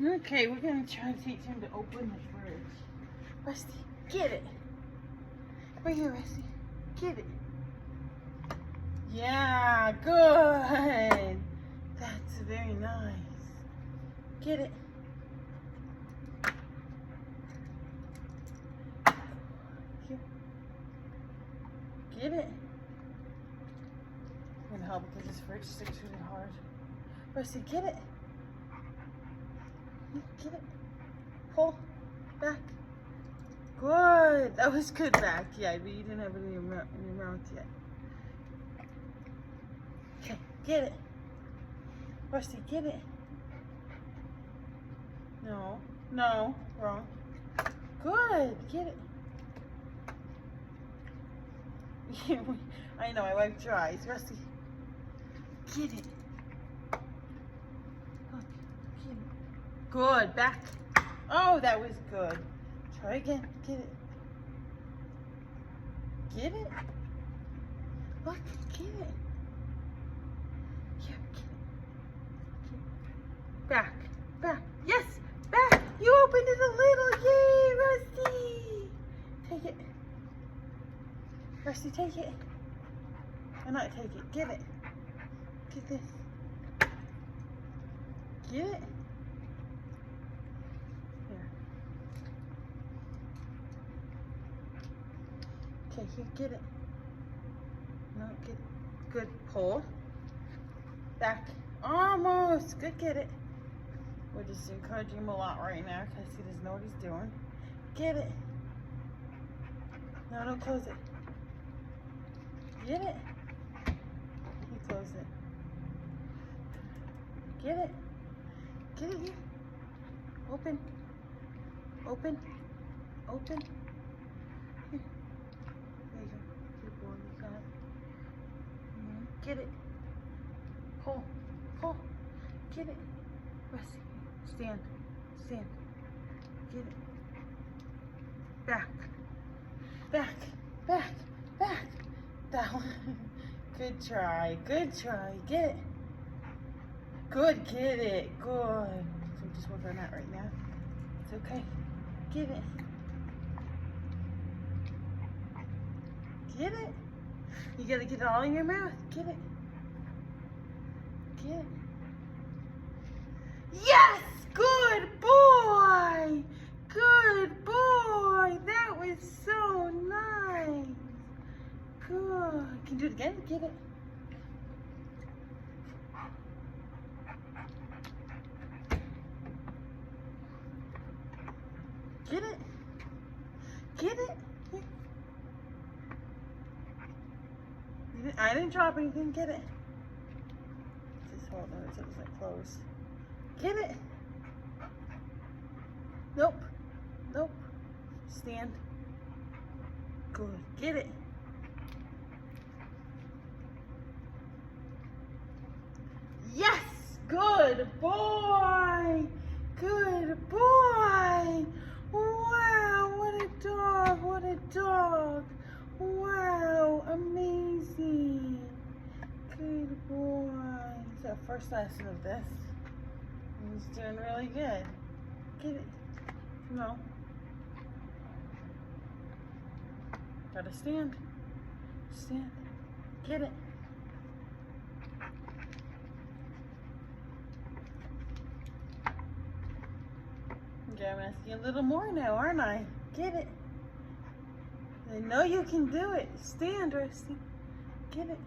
Okay, we're gonna try to teach him to open the fridge. Rusty, get it. Right here, Rusty. Get it. Yeah, good. That's very nice. Get it. Here. Get it. I'm gonna help because this fridge sticks really hard. Rusty, get it. Get it. Pull. Back. Good. That was good back. Yeah, but you didn't have it in your mouth yet. Okay, get it. Rusty, get it. No. No. Wrong. Good. Get it. I know, I wiped your eyes. Rusty, get it. Good. Back. Oh, that was good. Try again. Get it. Get it. Look. Get it. Here. Get it. Back. Back. Yes. Back. You opened it a little. Yay, Rusty. Take it. Rusty, take it. Or not take it. Get it. Get this. Get it. Okay, here, get it. No, get it. Good. Pull. Back. Almost. Good, get it. We're just encouraging him a lot right now because he doesn't know what he's doing. Get it. No, don't close it. Get it. You close it. Get it. Get it here. Open. Open. Open. Here. There you go. Keep going. You got it. Get it. Pull. Pull. Get it. Rusty. Stand. Stand. Get it. Back. Back. Back. Back. Down. Good try. Good try. Get it. Good. Get it. Good. So just work on that right now. It's okay. Get it. Get it. You gotta get it all in your mouth. Get it. Get it. Yes! Good boy! Good boy! That was so nice. Good. Can you do it again? Get it. Get it. Get it. I didn't drop anything. Get it. Just hold on so it doesn't close. Get it. Nope. Nope. Stand. Good. Get it. Yes! Good boy! Good boy! Wow, what a dog! What a dog! Wow, amazing! Good boy. It's our first lesson of this. He's doing really good. Get it. No. Gotta stand. Stand. Get it. Okay, I'm asking a little more now, aren't I? Get it. I know you can do it. Stand, Rusty. Get it.